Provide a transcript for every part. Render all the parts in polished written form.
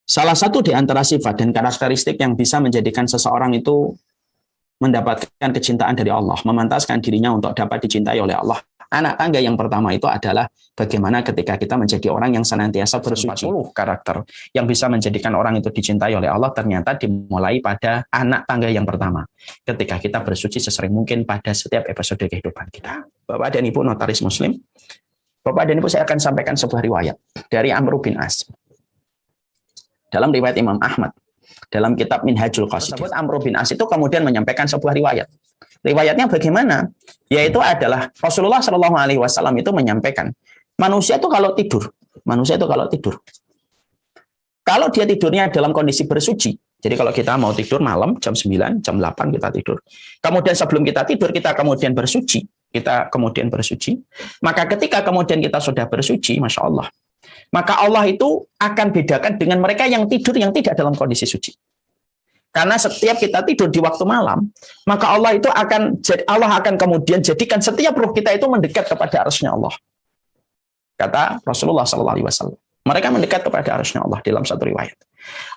Salah satu di antara sifat dan karakteristik yang bisa menjadikan seseorang itu mendapatkan kecintaan dari Allah, memantaskan dirinya untuk dapat dicintai oleh Allah. Anak tangga yang pertama itu adalah bagaimana ketika kita menjadi orang yang senantiasa bersuci. 40 karakter yang bisa menjadikan orang itu dicintai oleh Allah ternyata dimulai pada anak tangga yang pertama. Ketika kita bersuci sesering mungkin pada setiap episode kehidupan kita. Bapak dan Ibu notaris muslim, Bapak dan Ibu, saya akan sampaikan sebuah riwayat dari Amr bin As. Dalam riwayat Imam Ahmad, dalam kitab Minhajul Qasidin, Amr bin As itu kemudian menyampaikan sebuah riwayat. Riwayatnya bagaimana? Yaitu adalah Rasulullah Shallallahu Alaihi Wasallam itu menyampaikan, manusia itu kalau tidur, kalau dia tidurnya dalam kondisi bersuci, jadi kalau kita mau tidur malam jam 9, jam 8 kita tidur. Kemudian sebelum kita tidur, kita kemudian bersuci. Maka ketika kemudian kita sudah bersuci, Masya Allah, maka Allah itu akan bedakan dengan mereka yang tidur yang tidak dalam kondisi suci. Karena setiap kita tidur di waktu malam, maka Allah akan kemudian jadikan setiap ruh kita itu mendekat kepada arsy-Nya Allah. Kata Rasulullah SAW. Mereka mendekat kepada arsy-Nya Allah dalam satu riwayat.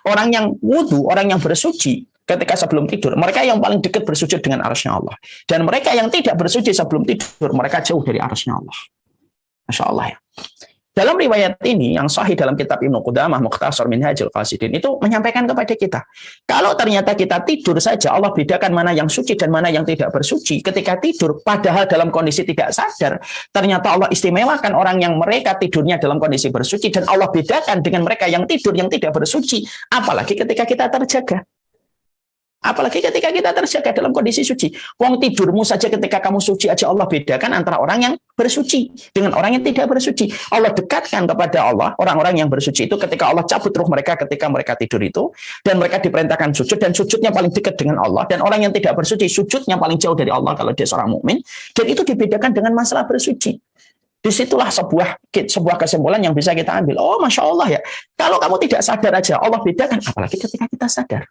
Orang yang wudu, orang yang bersuci ketika sebelum tidur, mereka yang paling dekat bersujud dengan arsy-Nya Allah. Dan mereka yang tidak bersuci sebelum tidur, mereka jauh dari arsy-Nya Allah. Masya Allah ya. Dalam riwayat ini yang sahih dalam kitab Ibnu Qudamah Mukhtasar Minhajul Qasidin itu menyampaikan kepada kita, kalau ternyata kita tidur saja Allah bedakan mana yang suci dan mana yang tidak bersuci ketika tidur, padahal dalam kondisi tidak sadar, ternyata Allah istimewakan orang yang mereka tidurnya dalam kondisi bersuci dan Allah bedakan dengan mereka yang tidur yang tidak bersuci, apalagi ketika kita terjaga. Apalagi ketika kita terjaga dalam kondisi suci. Wong tidurmu saja ketika kamu suci aja Allah bedakan antara orang yang bersuci dengan orang yang tidak bersuci. Allah dekatkan kepada Allah orang-orang yang bersuci itu ketika Allah cabut ruh mereka ketika mereka tidur itu, dan mereka diperintahkan sujud dan sujudnya paling dekat dengan Allah, dan orang yang tidak bersuci sujudnya paling jauh dari Allah kalau dia seorang mukmin, dan itu dibedakan dengan masalah bersuci. Disitulah sebuah kesimpulan yang bisa kita ambil. Oh, Masya Allah ya, kalau kamu tidak sadar aja Allah bedakan, apalagi ketika kita sadar.